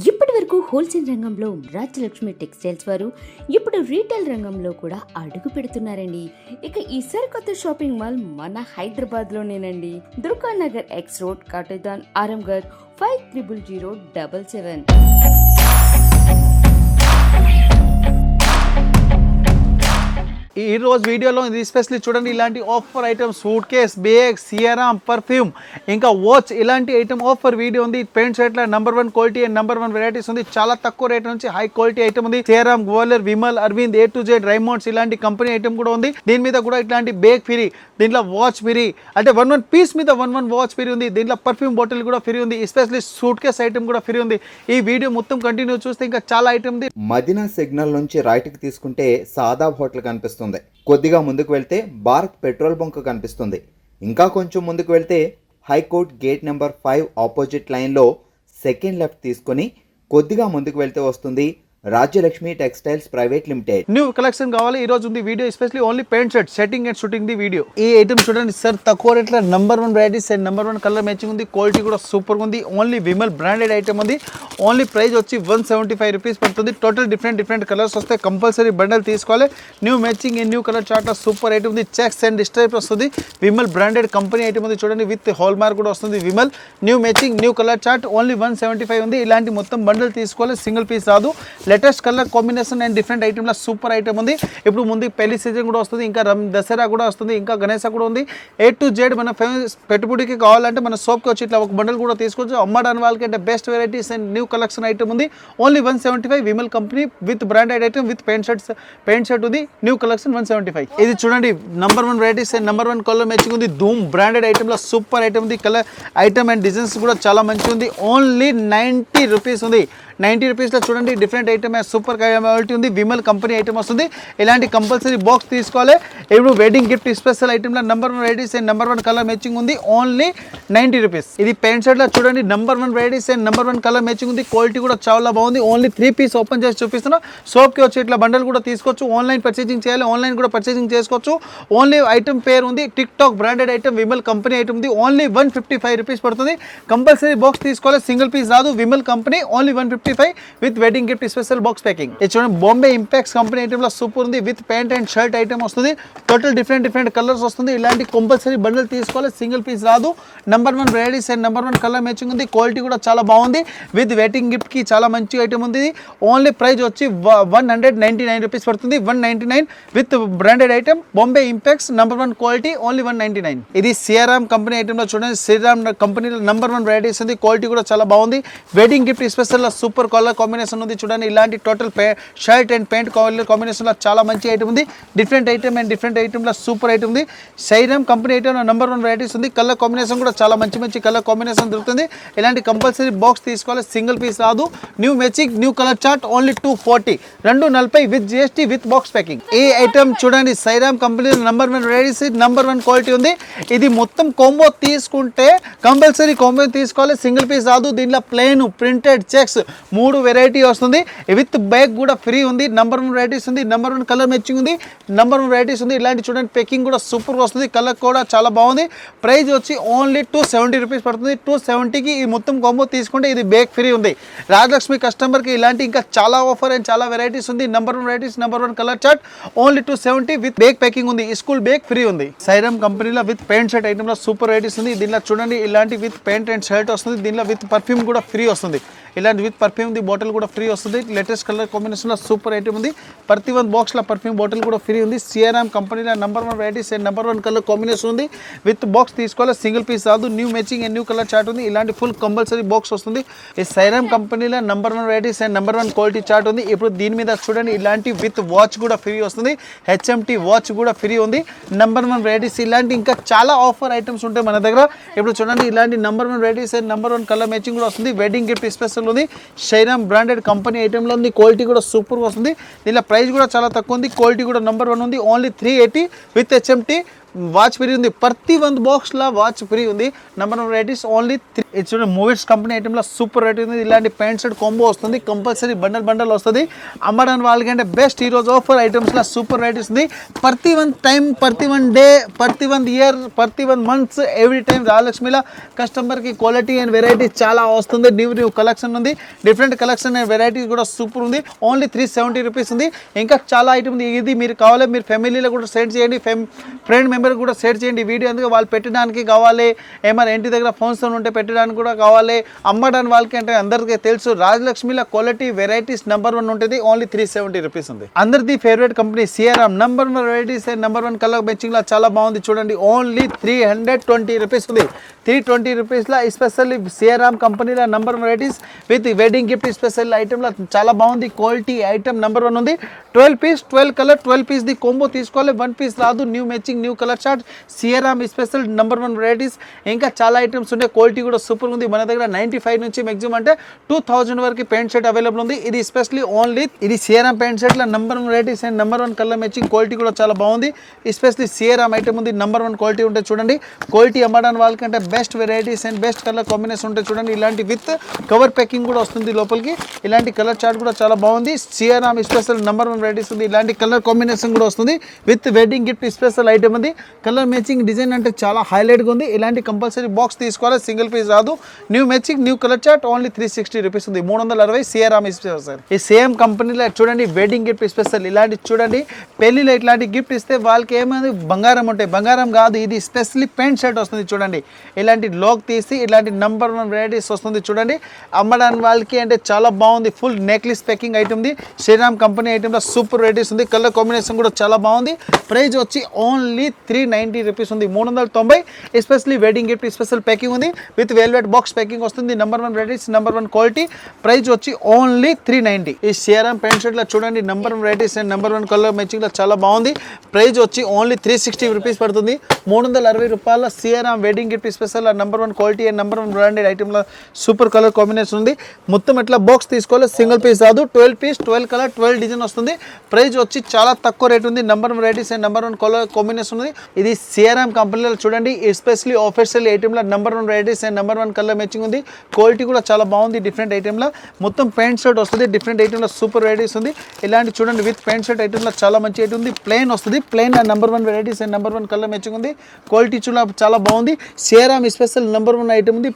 ఇప్పటి వరకు హోల్సేల్ రంగంలో రాజ్యలక్ష్మి టెక్స్టైల్స్ వారు ఇప్పుడు రీటైల్ రంగంలో కూడా అడుగు పెడుతున్నారండి. ఇక ఈ సరికొత్త షాపింగ్ మాల్ మన హైదరాబాద్ లోనేనండి. Durga Nagar X road, Katedan, Aramghar 500077. ఈ రోజు వీడియోలో ఇది స్పెషల్లీ చూడండి. ఇలాంటి offer items, suit case, bag, Siyaram, perfume, ఇంకా వాచ్, ఇలాంటి ఐటమ్ ఆఫర్ వీడియో ఉంది. పెయింట్ షర్ట్ల number 1 quality and number 1 varieties ఉంది. చాలా తక్కువ రేట్ నుంచి హై క్వాలిటీ ఐటమ్ ఉంది. Siyaram, గోలర్, Vimal, Arvind, A to Z, రైమౌండ్స్, ఇలాంటి కంపెనీ ఐటమ్ కూడా ఉంది. దీని మీద కూడా ఇట్లాంటి బ్యాగ్ ఫ్రీ, దీంట్లో వాచ్ ఫ్రీ, అంటే 1 పీస్ మీద 1 వాచ్ ఫ్రీ ఉంది. దీంట్లో పర్ఫ్యూమ్ బాటిల్ కూడా ఫ్రీ ఉంది. ఎస్పెషల్లీ సూట్ కేస్ ఐటమ్ కూడా ఫ్రీ ఉంది. ఈ వీడియో మొత్తం కంటిన్యూ చూస్తే ఇంకా చాలా ఐటమ్ ఉంది. మదీనా సిగ్నల్ నుంచి రైట్కి తీసుకుంటే సాదాబ్ హోటల్ కనిపిస్తుంది. కొద్దిగా ముందుకు వెళ్తే భారత్ పెట్రోల్ బంక్ కనిపిస్తుంది. ఇంకా కొంచెం ముందుకు వెళ్తే హైకోర్ట్ గేట్ నెంబర్ 5 ఆపోజిట్ లైన్లో సెకండ్ లెఫ్ట్ తీసుకొని కొద్దిగా ముందుకు వెళ్తే వస్తుంది Rajyalakshmi textiles private limited. New collection కావాలి ఈ రోజు ఉంది video, especially only paint shirt setting and shooting the video. ఈ ఐటమ్ చూడండి సార్, తక్కువ రేట్లో number 1 varieties and number 1 colour matching ఉంది. క్వాలిటీ కూడా సూపర్ ఉంది. ఓన్లీ విమల్ బ్రాండెడ్ ఐటమ్ ఉంది. ఓన్లీ ప్రైస్ వచ్చి 175 రూపీస్ పడుతుంది. టోటల్ డిఫరెంట్ కలర్స్ వస్తాయి. కంపల్సరీ బండల్ తీసుకోవాలి. New matching and new colour chart super item ఉంది. చెక్స్ అండ్ డిస్టైప్ వస్తుంది. విమల్ బ్రాండెడ్ కంపెనీ ఐటమ్ ఉంది. చూడండి విత్ హాల్ మార్క్ కూడా వస్తుంది. Vimal new matching new colour chart only 175 ఉంది. ఇలాంటి మొత్తం బండల్ తీసుకోవాలి, సింగిల్ పీస్ రాదు. Latest colour combination and different ఐటమ్ల సూపర్ ఐటమ్ ఉంది. ఇప్పుడు ముందు పెళ్లి సీజన్ కూడా వస్తుంది, ఇంకా దసరా కూడా వస్తుంది, ఇంకా గణేశ కూడా ఉంది. A to Z మన పెట్టుబడికి కావాలంటే మన షాప్కి వచ్చి ఇట్లా ఒక బండల్ కూడా తీసుకోవచ్చు. అమ్మడానికి వాళ్ళకి అంటే best varieties and new collection item ఉంది. Only 175 Vimal company with branded item with pant shirt ఉంది. New collection 175. ఇది చూడండి number 1 varieties and number 1 colour matching ఉంది. ధూమ్ బ్రాండెడ్ ఐటమ్లో సూపర్ ఐటమ్ ఉంది. కలర్ ఐటమ్ అండ్ డిజైన్స్ కూడా చాలా మంచిగా ఉంది. ఓన్లీ 90 రూపీస్ ఉంది. 90 రూపీస్లో చూడండి డిఫరెంట్ ఐటమ్ సూపర్ క్వాలిటీ ఉంది. విమల్ కంపెనీ ఐటమ్ వస్తుంది. ఇలాంటి కంపల్సరీ బాక్స్ తీసుకోవాలి. ఇప్పుడు వెడ్డింగ్ గిఫ్ట్ స్పెషల్ ఐటమ్లో number 1 varieties and number 1 colour matching ఉంది. Only 90 rupees. ఇది పెయింట్ షర్ట్లో చూడండి number 1 varieties and number 1 colour matching ఉంది. క్వాలిటీ కూడా చాలా బాగుంది. ఓన్లీ 3 పీస్ ఓపెన్ చేసి చూపిస్తున్నా. షాప్కి వచ్చి ఇట్లా బండల్ కూడా తీసుకోవచ్చు. ఆన్లైన్ పర్చేసింగ్ చేయాలి, ఆన్లైన్ కూడా పర్చేసింగ్ చేసుకోవచ్చు. ఓన్లీ ఐటమ్ పేరు ఉంది tick talk branded item Vimal company item ఉంది. ఓన్లీ 155 రూపీస్ పడుతుంది. కంపల్సరీ బాక్స్ తీసుకోవాలి, సింగిల్ పీస్ రాదు. Vimal company only 155 with wedding gift special box packing. ఇది చూడండి బాంబే ఇంపాక్ట్స్ కంపెనీ ఐటమ్లో సూపర్ ఉంది. With pant and shirt item వస్తుంది. టోటల్ డిఫరెంట్ కలర్స్ వస్తుంది. ఇలాంటి కంపల్సరీ బండల్ తీసుకోవాలి, సింగిల్ పీస్ రాదు. Number 1 varieties and number 1 colour matching ఉంది. క్వాలిటీ కూడా చాలా బాగుంది. విత్ వెడ్డింగ్ గిఫ్ట్కి చాలా మంచి ఐటమ్ ఉంది. ఓన్లీ ప్రైస్ వచ్చి 199 రూపీస్ పడుతుంది. 199 with branded item Bombay impacts number 1 quality only 199. ఇది సియరామ్ కంపెనీ ఐటమ్లో చూడండి. సియరామ్ కంపెనీలో నెంబర్ 1 వెరైటీస్ ఉంది. క్వాలిటీ కూడా చాలా బాగుంది. Wedding gift special super colour combination ఉంది. చూడండి ఇలాంటి total shirt and pant colour combination లో చాలా మంచి ఐటమ్ ఉంది. డిఫరెంట్ ఐటమ్ లో సూపర్ ఐటమ్ ఉంది. Sairam company item number 1 varieties ఉంది. కలర్ కాంబినేషన్ కూడా చాలా మంచి కలర్ కాంబినేషన్ దొరుకుతుంది. ఇలాంటి కంపల్సరీ బాక్స్ తీసుకోవాలి, సింగిల్ పీస్ రాదు. New matching new colour chart only 240 240 with GST with box packing. ఈ ఐటమ్ చూడండి Sairam company number 1 varieties number 1 quality ఉంది. ఇది మొత్తం కాంబో తీసుకుంటే కంపల్సరీ కాంబో తీసుకోవాలి, సింగిల్ పీస్ రాదు. దీంట్లో ప్లెయిన్ ప్రింటెడ్ చెక్స్ 3 వెరైటీ వస్తుంది. విత్ బ్యాగ్ కూడా ఫ్రీ ఉంది. నెంబర్ 1 వెరైటీస్ ఉంది. నెంబర్ 1 కలర్ మ్యాచింగ్ ఉంది. నెంబర్ 1 వెరైటీస్ ఉంది. ఇలాంటి చూడండి ప్యాకింగ్ కూడా సూపర్ వస్తుంది. కలర్ కూడా చాలా బాగుంది. ప్రైస్ వచ్చి ఓన్లీ 270 రూపీస్ పడుతుంది. 270కి ఈ మొత్తం కాంబో తీసుకుంటే ఇది బ్యాగ్ ఫ్రీ ఉంది. రాజలక్ష్మి కస్టమర్కి ఇలాంటి ఇంకా చాలా ఆఫర్ అండ్ చాలా వెరైటీస్ ఉంది. Number 1 varieties number 1 colour chart only 270 with bag packing ఉంది. స్కూల్ బ్యాగ్ ఫ్రీ ఉంది. సైరామ్ కంపెనీలో విత్ ప్యాంట్ షర్ట్ ఐటమ్లో సూపర్ వెరైటీస్ ఉంది. దీనిలో చూడండి ఇలాంటి విత్ ప్యాంట్ అండ్ షర్ట్ వస్తుంది. దీనిలో విత్ పర్ఫ్యూమ్ కూడా ఫ్రీ వస్తుంది. ఇలాంటి విత్ పర్ఫ్యూమ్ ది బాటిల్ కూడా ఫ్రీ వస్తుంది. లేటెస్ట్ కలర్ కాంబినేషన్లో సూపర్ ఐటమ్ ఉంది. ప్రతి 1 బాక్స్లో పర్ఫ్యూమ్ బాటిల్ కూడా ఫ్రీ ఉంది. సియరామ్ కంపెనీలో number 1 varieties and number 1 colour combination ఉంది. విత్ బాక్స్ తీసుకోవాలి, సింగిల్ పీస్ రాదు. New matching and new colour chart ఉంది. ఇలాంటి ఫుల్ కంపల్సరీ బాక్స్ వస్తుంది. ఈ సైరామ్ కంపెనీలో number 1 varieties and number 1 quality chart ఉంది. ఇప్పుడు దీని మీద చూడండి ఇలాంటి విత్ వాచ్ కూడా ఫ్రీ వస్తుంది. HMT వాచ్ కూడా ఫ్రీ ఉంది. నెంబర్ 1 వెరైటీస్ ఇలాంటి ఇంకా చాలా ఆఫర్ ఐటమ్స్ ఉంటాయి మన దగ్గర. ఇప్పుడు చూడండి ఇలాంటి number 1 varieties and number 1 colour matching కూడా వస్తుంది. వెడ్డింగ్ గిఫ్ట్ స్పెషల్ ఉంది. సైరామ్ బ్రాండెడ్ కంపెనీ ఐటమ్లో ఉంది. క్వాలిటీ కూడా సూపర్ వస్తుంది. దీనిలో ప్రైస్ కూడా చాలా తక్కువ ఉంది. క్వాలిటీ కూడా నెంబర్ 1 ఉంది. Only 380 with HMT watch free ఉంది, ప్రతి ಒಂದು బాక్స్లో వాచ్ ఫ్రీ ఉంది. Number 1 varieties only 3. ఇది చూడండి మూవీస్ కంపెనీ ఐటెంలో సూపర్ రేట్ ఉంది. ఇలాంటి ప్యాంట్ షర్ట్ కాంబో వస్తుంది, కంపల్సరీ బండల్ వస్తుంది. అమ్మడానికి వాళ్ళకంటే బెస్ట్ ఈరోజు ఆఫర్ ఐటమ్స్లో సూపర్ రేట్ ఉంది. ప్రతి వన్ టైం, ప్రతి వన్ డే, ప్రతి వన్ ఇయర్, ప్రతి వన్ మంత్స్, ఎవ్రీ టైం రాజలక్ష్మిలో కస్టమర్కి క్వాలిటీ అండ్ వెరైటీ చాలా వస్తుంది. న్యూ కలెక్షన్ ఉంది, డిఫరెంట్ కలెక్షన్ అండ్ వెరైటీస్ కూడా సూపర్ ఉంది. ఓన్లీ 370 రూపీస్ ఉంది. ఇంకా చాలా ఐటమ్ ఉంది. ఇది మీరు కావాలి, మీరు ఫ్యామిలీలో కూడా సెట్ చేయండి, ఫ్రెండ్ మెంబర్ కూడా సెట్ చేయండి. వీడియో ఎందుకు వాళ్ళు పెట్టడానికి కావాలి, ఏమైనా ఇంటి దగ్గర ఫోన్స్ ఉంటే పెట్టడానికి కూడా కావాలి. అమ్మడానికి వాళ్ళకి అంటే అందరికీ తెలుసు రాజలక్ష్మిలో క్వాలిటీ వెరైటీస్ నెంబర్ 1 ఉంటుంది. ఓన్లీ 370 రూపీస్ ఉంది. అందరిది favourite company CRM number 1 varieties and number 1 colour matching లా చాలా బాగుంది. చూడండి ఓన్లీ 320 రూపీస్ ఉంది. 320 రూపీస్లో ఎస్పెషల్లీ సిఆర్ఎం కంపెనీలో number 1 varieties with wedding gift special ఐటెంలో చాలా బాగుంది. క్వాలిటీ ఐటమ్ నెంబర్ 1 ఉంది. 12 piece 12 colour 12 piece the combo తీసుకోవాలి. 1 పీస్ రాదు. New matching new colour chart CRM special number 1 varieties. ఇంకా చాలా ఐటమ్స్ ఉన్నాయి. క్వాలిటీ కూడా సూపర్ ఉంది. మన దగ్గర 95 నుంచి మ్యాక్సిమం అంటే 2000 వరకు ప్యాంట్ షర్ట్ అవైలబుల్ ఉంది. ఇది స్పెషల్లీ ఓన్లీ ఇది సిఆర్ఎం ప్యాంట్ షర్ట్లో number 1 varieties and number 1 colour matching. Quality కూడా చాలా బాగుంది. స్పెషల్లీ సిఆర్ఎం ఐటమ్ ఉంది. నెంబర్ 1 క్వాలిటీ ఉంటుంది. చూడండి క్వాలిటీ అమ్మడానికి వాళ్ళకంటే best varieties and best colour combination ఉంటాయి. చూడండి ఇలాంటి విత్ కవర్ ప్యాకింగ్ కూడా వస్తుంది లోపలికి. ఇలాంటి కలర్ చార్ట్ కూడా చాలా బాగుంది. సిఆర్ఎం స్పెషల్ నెంబర్ 1 వెరైటీస్ ఉంది. ఇలాంటి కలర్ కాంబినేషన్ కూడా వస్తుంది with wedding gift special item ఉంది. కలర్ మ్యాచింగ్ డిజైన్ అంటే చాలా హైలైట్గా ఉంది. ఇలాంటి కంపల్సరీ బాక్స్ తీసుకోవాలి, సింగిల్ పీస్ రాదు. New matching new colour chart only 360 rupees ఉంది. 360 సిఆర్ఎం స్పెషల్. ఈ సేమ్ కంపెనీలో చూడండి వెడ్డింగ్ గిఫ్ట్ స్పెషల్. ఇలాంటి చూడండి పెళ్లిలో ఇట్లాంటి గిఫ్ట్ ఇస్తే వాళ్ళకి ఏమైంది బంగారం ఉంటాయి, బంగారం కాదు. ఇది స్పెషల్లీ ప్యాంట్ షర్ట్ వస్తుంది. చూడండి ఇలాంటి లోక్ తీసి ఇలాంటి నెంబర్ 1 వెరైటీస్ వస్తుంది. చూడండి అమ్మడానికి వాళ్ళకి అంటే చాలా బాగుంది. ఫుల్ నెక్లెస్ ప్యాకింగ్ ఐటమ్ ఉంది. శ్రీరామ్ కంపెనీ ఐటమ్లో సూపర్ వెరైటీస్ ఉంది. కలర్ కాంబినేషన్ కూడా చాలా బాగుంది. ప్రైస్ వచ్చి ఓన్లీ 390 రూపీస్ ఉంది. 390. Especially wedding gift special packing ఉంది విత్ వెల్వెట్ బాక్స్ ప్యాకింగ్ వస్తుంది. Number 1 varieties number 1 quality. Price వచ్చి ఓన్లీ 390. ఈ సిఆర్ఎం ప్యాంట్ షర్ట్లో చూడండి number 1 varieties and number 1 colour మ్యాచింగ్లో చాలా బాగుంది. ప్రైస్ వచ్చి ఓన్లీ 360 రూపీస్ పడుతుంది. 360 రూపాయల CRM wedding gift special number 1 quality and number 1 branded ఐటమ్లో సూపర్ కలర్ కాంబినేషన్ ఉంది. మొత్తం ఇట్లా బాక్స్ తీసుకోవాలి, సింగిల్ పీస్ రాదు. 12 పీస్ 12 కలర్ 12 డిజైన్ వస్తుంది. ప్రైస్ వచ్చి చాలా తక్కువ రేట్ ఉంది. Number 1 varieties and number 1 colour combination ఉంది. ఇది సిఆర్ఎం కంపెనీలో చూడండి ఎస్పెషల్లీ ఆఫీషియల్ ఐటమ్లో number 1 varieties and number 1 colour matching ఉంది. క్వాలిటీ కూడా చాలా బాగుంది. డిఫరెంట్ ఐటమ్లో మొత్తం ప్యాంట్ షర్ట్ వస్తుంది. డిఫరెంట్ ఐటమ్లో సూపర్ వెరైటీస్ ఉంది. ఇలాంటి చూడండి విత్ ప్యాంట్ షర్ట్ ఐటమ్లో చాలా మంచి ఐటమ్ ఉంది. ప్లెయిన్ వస్తుంది. Plain number 1 varieties and number 1 colour matching ఉంది. క్వాలిటీ చాలా బాగుంది. సిఆర్ఎం స్పెషల్ నెంబర్ 1 ఐటమ్ ఉంది.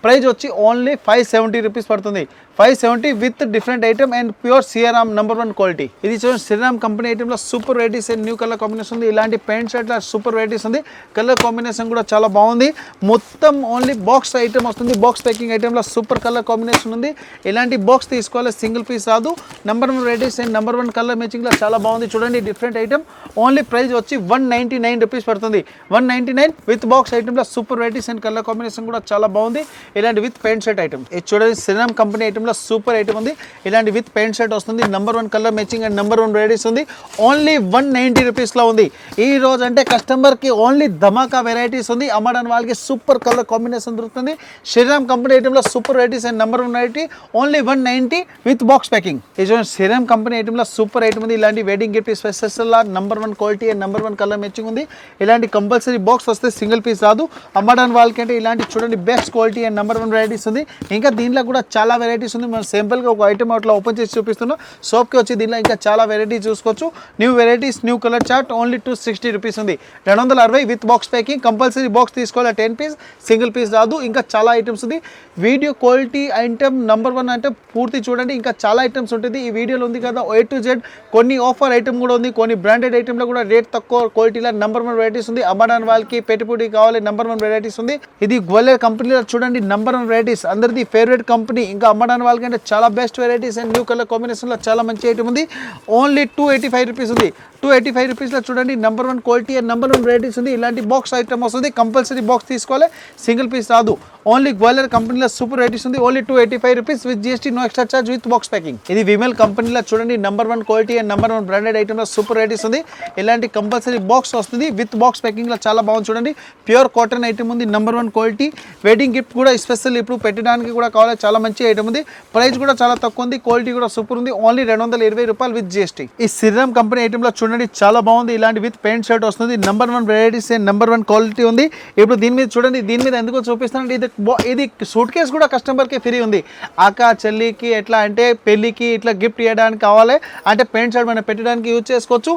ప్రైస్ వచ్చి ఓన్లీ 570 రూపీస్ పడుతుంది. 570 with different item and pure CRM number 1 quality. ఇది చూడండి శ్రీరామ్ కంపెనీ ఐటమ్లో super varieties and new colour combination ఉంది. ఇలాంటి ప్యాంట్ షర్ట్లో సూపర్ వెరైటీస్ ఉంది. కలర్ కాంబినేషన్ కూడా చాలా బాగుంది. మొత్తం ఓన్లీ బాక్స్ ఐటమ్ వస్తుంది. Box packing ఐటమ్లో super colour combination ఉంది. ఇలాంటి బాక్స్ తీసుకోవాలి, సింగిల్ పీస్ రాదు. Number 1 varieties and number 1 colour మ్యాచింగ్లో చాలా బాగుంది. చూడండి డిఫరెంట్ ఐటమ్. ఓన్లీ ప్రైస్ వచ్చి 199 రూపీస్ పడుతుంది. 199 విత్ బాక్స్ ఐటమ్లో super varieties and colour combination కూడా చాలా బాగుంది. ఇలాంటి విత్ ప్యాంట్ షర్ట్ ఐటమ్. ఇది చూడండి శ్రీరామ్ కంపెనీ ఐటమ్లో సూపర్ ఐటమ్ ఉంది. ఇలాంటి విత్ ప్యాంట్ షర్ట్ వస్తుంది. Number 1 colour matching and number 1 varieties ఉంది. ఓన్లీ 190 రూపీస్లో ఉంది. ఈ రోజు అంటే కస్టమర్కి ఓన్లీ ధమాకా వెరైటీస్ ఉంది. అమ్మడానికి వాళ్ళకి సూపర్ కలర్ కాంబినేషన్ దొరుకుతుంది. శ్రీరామ్ కంపెనీ ఐటమ్లో super varieties and number 1 variety only 190 with box packing. ఈ చూడండి శ్రీరామ్ కంపెనీ ఐటమ్లో సూపర్ ఐటమ్ ఉంది. ఇలాంటి wedding gift special number 1 quality and number 1 colour matching ఉంది. ఇలాంటి కంపల్సరీ బాక్స్ వస్తే సింగిల్ పీస్ రాదు. అమ్మడానికి వాళ్ళకి అంటే ఇలాంటి చూడండి best quality and number 1 varieties ఉంది. ఇంకా దీంట్లో కూడా చాలా వెరైటీస్ ఉంది. మనం సింపుల్గా ఒక ఐటమ్ అట్లా ఓపెన్ చేసి చూపిస్తున్నాం. షాప్కి వచ్చి దీనిలో ఇంకా చాలా వెరైటీస్ చూసుకోవచ్చు. New varieties new colour chart only 260 rupees ఉంది. 260 with box packing. Compulsory box తీసుకోవాలి. 10 పీస్ సింగిల్ పీస్ రాదు. ఇంకా చాలా ఐటమ్స్ ఉంది. వీడియో క్వాలిటీ ఐటమ్ నెంబర్ 1 అంటే పూర్తి చూడండి. ఇంకా చాలా ఐటమ్స్ ఉంటుంది. ఈ వీడియోలో ఉంది కదా A to Z. కొన్ని ఆఫర్ ఐటమ్ కూడా ఉంది. కొన్ని బ్రాండెడ్ ఐటమ్లో కూడా రేట్ తక్కువ క్వాలిటీలో నెంబర్ 1 వెరైటీస్ ఉంది. అమ్మడానికి వాళ్ళకి పెట్టుబడి కావాలి నెంబర్ 1 వెరైటీస్ ఉంది. ఇది గ్వాలియర్ కంపెనీలో చూడండి నెంబర్ 1 వెరైటీస్ అందరిది ఫేవరెట్ కంపెనీ. ఇంకా అమ్మడానికి వాళ్ళకి అంటే చాలా best varieties and new colour కాంబినేషన్లో చాలా మంచి ఐటమ్ ఉంది. ఓన్లీ 285 రూపీస్ ఉంది. 285 రూపీస్లో చూడండి number 1 quality and number 1 varieties ఉంది. ఇలాంటి బాక్స్ ఐటమ్ వస్తుంది. కంపల్సరీ బాక్స్ తీసుకోవాలి, సింగిల్ పీస్ రాదు. ఓన్లీ గ్వాలియర్ కంపెనీలో సూపర్ వెరైటీస్ ఉంది. Only 285 rupees with GST, no extra charge, with box packing. ఇది విమల్ కంపెనీలో చూడండి number 1 quality and number 1 branded ఐటమ్లో సూపర్ వెరైటీస్ ఉంది. ఇలాంటి కంపల్సరీ బాక్స్ వస్తుంది విత్ బాక్స్ ప్యాకింగ్లో చాలా బాగుంది. చూడండి ప్యూర్ కాటన్ ఐటమ్ ఉంది, నెంబర్ 1 క్వాలిటీ. వెడ్డింగ్ గిఫ్ట్ కూడా స్పెషల్ ఇప్పుడు పెట్టడానికి కూడా కావాలి, చాలా మంచి ఐటమ్ ఉంది. ప్రైస్ కూడా చాలా తక్కువ ఉంది, క్వాలిటీ కూడా సూపర్ ఉంది. ఓన్లీ 220 రూపాయలు విత్ జిఎస్టీ. ఈ సిరం కంపెనీ ఐటమ్లో చూడండి చాలా బాగుంది. ఇలాంటి విత్ ప్యాంట్ షర్ట్ వస్తుంది, number 1 varieties and number 1 quality ఉంది. ఇప్పుడు దీని మీద చూడండి, దీని మీద ఎందుకు చూపిస్తానంటే ఇది సూట్ కేస్ కూడా కస్టమర్కి ఫ్రీ ఉంది. అక్క చెల్లికి ఎట్లా అంటే పెళ్ళికి ఇట్లా గిఫ్ట్ ఇవ్వడానికి కావాలి అంటే ప్యాంట్ షర్ట్ మనం పెట్టడానికి యూజ్ చేసుకోవచ్చు.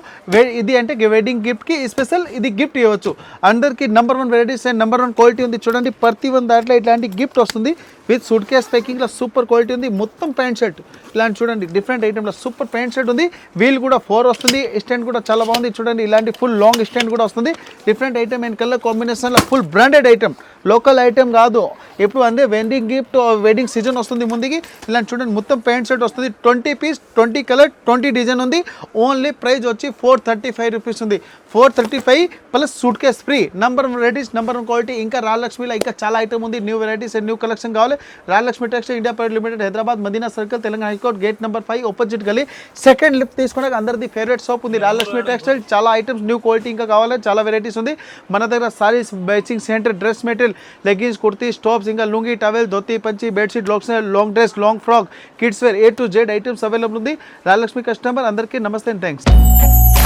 ఇది అంటే వెడ్డింగ్ గిఫ్ట్కి స్పెషల్ ఇది గిఫ్ట్ ఇవ్వచ్చు. అందరికి number 1 varieties and number 1 quality ఉంది. చూడండి ప్రతి ఒక్క దాంట్లో ఇట్లాంటి గిఫ్ట్ వస్తుంది విత్ సూట్ కేస్ ప్యాకింగ్లో సూపర్ క్వాలిటీ ఉంది. మొత్తం ప్యాంట్ షర్ట్ ఇలాంటి చూడండి డిఫరెంట్ ఐటమ్లో సూపర్ ప్యాంట్ షర్ట్ ఉంది. వీల్ కూడా 4 వస్తుంది. స్టాండ్ కూడా చాలా బాగుంది. చూడండి ఇలాంటి ఫుల్ లాంగ్ స్టాండ్ కూడా వస్తుంది. డిఫరెంట్ ఐటమ్ అండ్ కలర్ కాంబినేషన్లో full branded item, local item కాదు. ఇప్పుడు అంటే వెడ్డింగ్ గిఫ్ట్ వెడ్డింగ్ సీజన్ వస్తుంది ముందుకి. ఇలాంటి చూడండి మొత్తం ప్యాంట్ షర్ట్ వస్తుంది. 20 పీస్ 20 కలర్ 20 డిజైన్ ఉంది. ఓన్లీ ప్రైస్ వచ్చి 435 రూపీస్ ఉంది. 435 plus suit case free. Number 1 varieties, number 1 quality. ఇంకా రాయలక్ష్మిలో ఇంకా చాలా ఐటమ్ ఉంది. New varieties and new collection కావాలి. Rayalakshmi textile India private limited, Hyderabad Madina circle, Telangana high court gate number 5 opposite గలీ, సెకండ్ లిఫ్ట్ తీసుకున్నాక అందరిది ఫేవరెట్ షాప్ ఉంది రాయలక్ష్మి టెక్స్టైల్. చాలా ఐటమ్స్ న్యూ క్వాలిటీ ఇంకా కావాలి, చాలా వెరైటీస్ ఉంది మన దగ్గర. Sarees, matching centre, dress material, leggings, kurtis, tops, ఇంకా లుంగి, టవెల్, ధోతి, పంచి, bedsheet, long dress, long frock, kids wear A to Z items available ఉంది. రాయలక్ష్మి కస్టమర్ అందరికీ నమస్తే అండ్ థ్యాంక్స్.